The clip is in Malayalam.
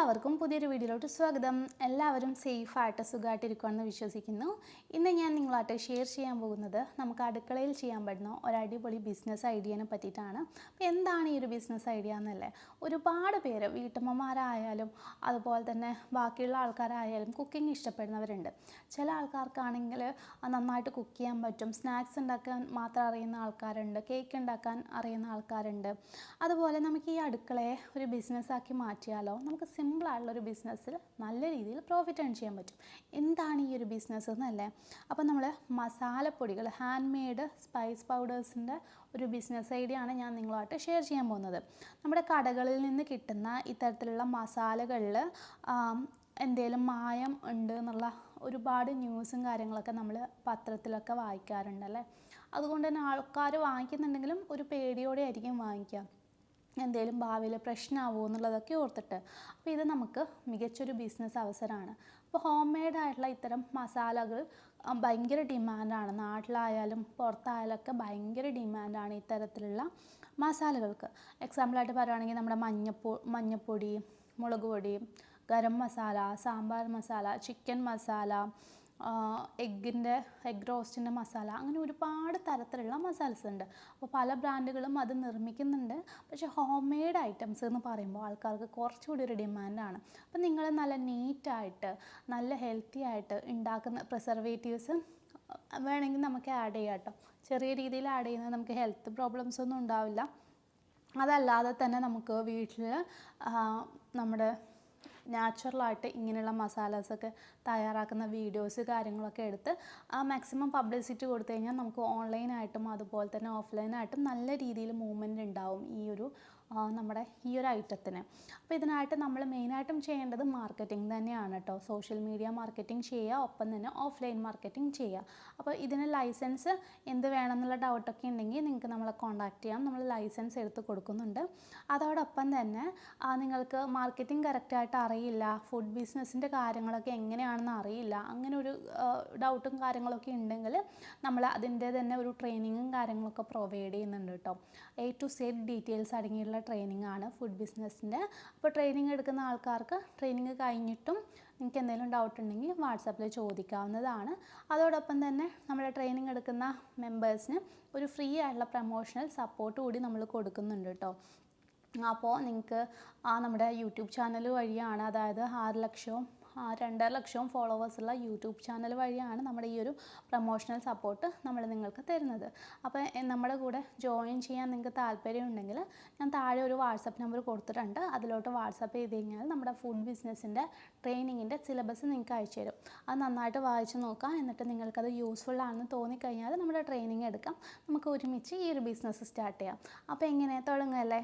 എല്ലാവർക്കും പുതിയൊരു വീഡിയോയിലോട്ട് സ്വാഗതം. എല്ലാവരും സേഫായിട്ട് സുഖമായിട്ടിരിക്കുമെന്ന് വിശ്വസിക്കുന്നു. ഇന്ന് ഞാൻ നിങ്ങളായിട്ട് ഷെയർ ചെയ്യാൻ പോകുന്നത് നമുക്ക് അടുക്കളയിൽ ചെയ്യാൻ പറ്റുന്ന ഒരു അടിപൊളി ബിസിനസ് ഐഡിയനെ പറ്റിയിട്ടാണ്. അപ്പോൾ എന്താണ് ഈ ഒരു ബിസിനസ് ഐഡിയ എന്നല്ലേ? ഒരുപാട് പേര് വീട്ടമ്മമാരായാലും അതുപോലെ തന്നെ ബാക്കിയുള്ള ആൾക്കാരായാലും കുക്കിംഗ് ഇഷ്ടപ്പെടുന്നവരുണ്ട്. ചില ആൾക്കാർക്കാണെങ്കിൽ നന്നായിട്ട് കുക്ക് ചെയ്യാൻ പറ്റും. സ്നാക്സ് ഉണ്ടാക്കാൻ മാത്രം അറിയുന്ന ആൾക്കാരുണ്ട്, കേക്ക് ഉണ്ടാക്കാൻ അറിയുന്ന ആൾക്കാരുണ്ട്. അതുപോലെ നമുക്ക് ഈ അടുക്കളയെ ഒരു ബിസിനസ്സാക്കി മാറ്റിയാലോ, നമുക്ക് സിമ്പിളായിട്ടുള്ളൊരു ബിസിനസ്സിൽ നല്ല രീതിയിൽ പ്രോഫിറ്റ് ഏൺ ചെയ്യാൻ പറ്റും. എന്താണ് ഈ ഒരു ബിസിനസ് എന്നല്ലേ? അപ്പോൾ നമ്മൾ മസാലപ്പൊടികൾ, ഹാൻഡ് മെയ്ഡ് സ്പൈസ് പൗഡേഴ്സിൻ്റെ ഒരു ബിസിനസ് ഐഡിയ ആണ് ഞാൻ നിങ്ങളുമായിട്ട് ഷെയർ ചെയ്യാൻ പോകുന്നത്. നമ്മുടെ കടകളിൽ നിന്ന് കിട്ടുന്ന ഇത്തരത്തിലുള്ള മസാലകളിൽ എന്തെങ്കിലും മായം ഉണ്ട് എന്നുള്ള ഒരുപാട് ന്യൂസും കാര്യങ്ങളൊക്കെ നമ്മൾ പത്രത്തിലൊക്കെ വായിക്കാറുണ്ടല്ലേ. അതുകൊണ്ട് തന്നെ ആൾക്കാർ വാങ്ങിക്കുന്നുണ്ടെങ്കിലും ഒരു പേടിയോടെ ആയിരിക്കും വാങ്ങിക്കുക, എന്തെങ്കിലും ഭാവിയിൽ പ്രശ്നമാവുമോ എന്നുള്ളതൊക്കെ ഓർത്തിട്ട്. അപ്പോൾ ഇത് നമുക്ക് മികച്ചൊരു ബിസിനസ് അവസരമാണ്. അപ്പോൾ ഹോം മെയ്ഡായിട്ടുള്ള ഇത്തരം മസാലകൾ ഭയങ്കര ഡിമാൻഡാണ്. നാട്ടിലായാലും പുറത്തായാലൊക്കെ ഭയങ്കര ഡിമാൻഡാണ് ഇത്തരത്തിലുള്ള മസാലകൾക്ക്. എക്സാമ്പിളായിട്ട് പറയുകയാണെങ്കിൽ നമ്മുടെ മഞ്ഞൾപ്പൊടി, മുളക് പൊടി, ഗരം മസാല, സാമ്പാർ മസാല, ചിക്കൻ മസാല, എഗ് റോസ്റ്റിൻ്റെ മസാല, അങ്ങനെ ഒരുപാട് തരത്തിലുള്ള മസാലസ് ഉണ്ട്. അപ്പോൾ പല ബ്രാൻഡുകളും അത് നിർമ്മിക്കുന്നുണ്ട്. പക്ഷേ ഹോം മെയ്ഡ് ഐറ്റംസ് എന്ന് പറയുമ്പോൾ ആൾക്കാർക്ക് കുറച്ചുകൂടി ഒരു ഡിമാൻഡാണ്. അപ്പോൾ നിങ്ങൾ നല്ല നീറ്റായിട്ട് നല്ല ഹെൽത്തി ആയിട്ട് ഉണ്ടാക്കുന്ന പ്രിസർവേറ്റീവ്സ് വേണമെങ്കിൽ നമുക്ക് ആഡ് ചെയ്യാം കേട്ടോ. ചെറിയ രീതിയിൽ ആഡ് ചെയ്യുന്നത് നമുക്ക് ഹെൽത്ത് പ്രോബ്ലംസ് ഒന്നും ഉണ്ടാവില്ല. അതല്ലാതെ തന്നെ നമുക്ക് വീട്ടിൽ നമ്മുടെ നാച്ചുറലായിട്ട് ഇങ്ങനെയുള്ള മസാലാസൊക്കെ തയ്യാറാക്കുന്ന വീഡിയോസ് കാര്യങ്ങളൊക്കെ എടുത്ത് മാക്സിമം പബ്ലിസിറ്റി കൊടുത്തു കഴിഞ്ഞാൽ നമുക്ക് ഓൺലൈനായിട്ടും അതുപോലെ തന്നെ ഓഫ്ലൈനായിട്ടും നല്ല രീതിയിൽ മൂവ്മെൻറ്റ് ഉണ്ടാവും നമ്മുടെ ഈ ഒരു ഐറ്റത്തിന്. അപ്പോൾ ഇതിനായിട്ട് നമ്മൾ മെയിനായിട്ടും ചെയ്യേണ്ടത് മാർക്കറ്റിംഗ് തന്നെയാണ് കേട്ടോ. സോഷ്യൽ മീഡിയ മാർക്കറ്റിംഗ് ചെയ്യുക, ഒപ്പം തന്നെ ഓഫ്ലൈൻ മാർക്കറ്റിംഗ് ചെയ്യുക. അപ്പോൾ ഇതിന് ലൈസൻസ് എന്ത് വേണമെന്നുള്ള ഡൗട്ടൊക്കെ ഉണ്ടെങ്കിൽ നിങ്ങൾക്ക് നമ്മളെ കോൺടാക്റ്റ് ചെയ്യാം. നമ്മൾ ലൈസൻസ് എടുത്ത് കൊടുക്കുന്നുണ്ട്. അതോടൊപ്പം തന്നെ നിങ്ങൾക്ക് മാർക്കറ്റിംഗ് കറക്റ്റായിട്ട് അറിയില്ല, ഫുഡ് ബിസിനസ്സിൻ്റെ കാര്യങ്ങളൊക്കെ എങ്ങനെയാണെന്ന് അറിയില്ല, അങ്ങനെ ഒരു ഡൗട്ടും കാര്യങ്ങളൊക്കെ ഉണ്ടെങ്കിൽ നമ്മൾ അതിൻ്റെ തന്നെ ഒരു ട്രെയിനിങ്ങും കാര്യങ്ങളൊക്കെ പ്രൊവൈഡ് ചെയ്യുന്നുണ്ട് കേട്ടോ. A to Z ഡീറ്റെയിൽസ് അടങ്ങിയുള്ള ട്രെയിനിങ് ആണ് ഫുഡ് ബിസിനസ്സിൻ്റെ. അപ്പോൾ ട്രെയിനിങ് എടുക്കുന്ന ആൾക്കാർക്ക് ട്രെയിനിങ് കഴിഞ്ഞിട്ടും നിങ്ങൾക്ക് എന്തെങ്കിലും ഡൗട്ട് ഉണ്ടെങ്കിൽ വാട്സാപ്പിൽ ചോദിക്കാവുന്നതാണ്. അതോടൊപ്പം തന്നെ നമ്മുടെ ട്രെയിനിങ് എടുക്കുന്ന മെമ്പേഴ്സിന് ഒരു ഫ്രീ ആയിട്ടുള്ള പ്രൊമോഷണൽ സപ്പോർട്ട് കൂടി നമ്മൾ കൊടുക്കുന്നുണ്ട് കേട്ടോ. അപ്പോൾ നിങ്ങൾക്ക് നമ്മുടെ യൂട്യൂബ് ചാനൽ വഴിയാണ്, അതായത് 6 ലക്ഷവും 2.5 ലക്ഷവും ഫോളോവേഴ്സുള്ള യൂട്യൂബ് ചാനൽ വഴിയാണ് നമ്മുടെ ഈ ഒരു പ്രൊമോഷണൽ സപ്പോർട്ട് നമ്മൾ നിങ്ങൾക്ക് തരുന്നത്. അപ്പോൾ നമ്മുടെ കൂടെ ജോയിൻ ചെയ്യാൻ നിങ്ങൾക്ക് താല്പര്യമുണ്ടെങ്കിൽ ഞാൻ താഴെ ഒരു വാട്സപ്പ് നമ്പർ കൊടുത്തിട്ടുണ്ട്. അതിലോട്ട് വാട്സപ്പ് ചെയ്ത് കഴിഞ്ഞാൽ നമ്മുടെ ഫുഡ് ബിസിനസ്സിൻ്റെ ട്രെയിനിങ്ങിൻ്റെ സിലബസ് നിങ്ങൾക്ക് അയച്ചു തരും. അത് നന്നായിട്ട് വായിച്ച് നോക്കാം. എന്നിട്ട് നിങ്ങൾക്കത് യൂസ്ഫുൾ ആണെന്ന് തോന്നിക്കഴിഞ്ഞാൽ നമ്മുടെ ട്രെയിനിങ് എടുക്കാം. നമുക്ക് ഒരുമിച്ച് ഈ ഒരു ബിസിനസ് സ്റ്റാർട്ട് ചെയ്യാം. അപ്പോൾ എങ്ങനെ തുടങ്ങുകയല്ലേ?